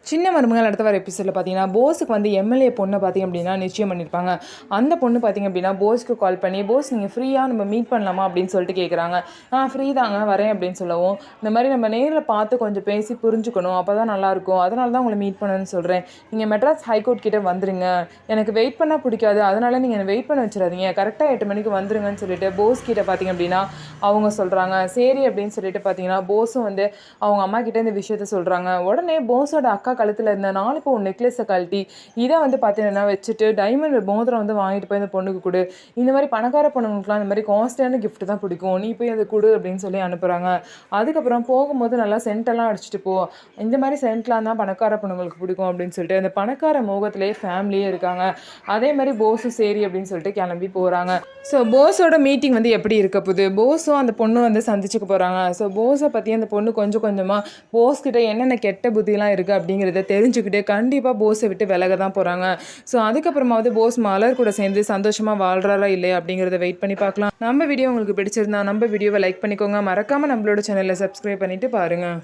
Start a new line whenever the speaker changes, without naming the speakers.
சின்ன மருமகள் அடுத்த வர எபிசோடில் பார்த்தீங்கன்னா போஸுக்கு வந்து எம்எல்ஏ பொண்ணை பார்த்திங்க அப்படின்னா நிச்சயம் பண்ணியிருப்பாங்க. அந்த பொண்ணு பார்த்திங்க அப்படின்னா போஸ்க்கு கால் பண்ணி, போஸ் நீங்கள் ஃப்ரீயாக நம்ம மீட் பண்ணலாமா அப்படின்னு சொல்லிட்டு கேட்குறாங்க. ஃப்ரீ தாங்க வரேன் அப்படின்னு சொல்லவும், இந்த மாதிரி நம்ம நேரில் பார்த்து கொஞ்சம் பேசி புரிஞ்சுக்கணும், அப்போ தான் நல்லாயிருக்கும், அதனால தான் உங்களை மீட் பண்ணணும்னு சொல்கிறேன். நீங்கள் மெட்ராஸ் ஹைகோர்ட் கிட்டே வந்துருங்க, எனக்கு வெயிட் பண்ணால் பிடிக்காது, அதனால் நீங்கள் என்னை வெயிட் பண்ண வச்சிடாதீங்க, கரெக்டாக 8 மணிக்கு வந்துருங்கன்னு சொல்லிட்டு போஸ் கிட்டே பார்த்திங்க அப்படின்னா அவங்க சொல்கிறாங்க. சரி அப்படின்னு சொல்லிட்டு பார்த்தீங்கன்னா போஸும் வந்து அவங்க அம்மா கிட்டே இந்த விஷயத்த சொல்கிறாங்க. உடனே போஸோட அக்கா கழுத்தில் இருந்த 4 பவுன் நெக்லஸை கழட்டி இதை வந்து பார்த்தீங்கன்னா வச்சுட்டு டைமண்ட் மோதிரம் வந்து வாங்கிட்டு போய் இந்த பொண்ணுக்கு கொடு, இந்த மாதிரி பணக்கார பொண்ணுங்களுக்குலாம் இந்த மாதிரி காஸ்ட்லியான கிஃப்ட் தான் பிடிக்கும், நீ போய் அதை கொடு அப்படின்னு சொல்லி அனுப்புகிறாங்க. அதுக்கப்புறம் போகும்போது நல்லா சென்டெல்லாம் அடிச்சுட்டு போ, இந்த மாதிரி சென்ட்லாம் தான் பணக்கார பொண்ணுங்களுக்கு பிடிக்கும் அப்படின்னு சொல்லிட்டு அந்த பணக்கார மோகத்திலே ஃபேமிலியே இருக்காங்க. அதே மாதிரி போஸும் சரி அப்படின்னு சொல்லிட்டு கிளம்பி போகிறாங்க. ஸோ போஸோட மீட்டிங் வந்து எப்படி இருக்க போகுது, போஸும் அந்த பொண்ணு வந்து சந்திச்சுக்க போகிறாங்க. ஸோ போஸை பற்றி அந்த பொண்ணு கொஞ்சம் கொஞ்சமாக போஸ்கிட்ட என்னென்ன கெட்ட புத்திலாம் இருக்குது அப்படிங்கிறத தெரிஞ்சுக்கிட்டு கண்டிப்பாக போஸை விட்டு விலக தான் போகிறாங்க. ஸோ அதுக்கப்புறமாவது போஸ் மலர் கூட சேர்ந்து சந்தோஷமாக வாழ்கிறாரா இல்லையா அப்படிங்கிறத வெயிட் பண்ணி பார்க்கலாம். நம்ம வீடியோ உங்களுக்கு பிடிச்சிருந்தா நம்ம வீடியோவை லைக் பண்ணிக்கோங்க, மறக்காமல் நம்மளோட சேனலில் சப்ஸ்கிரைப் பண்ணிவிட்டு பாருங்கள்.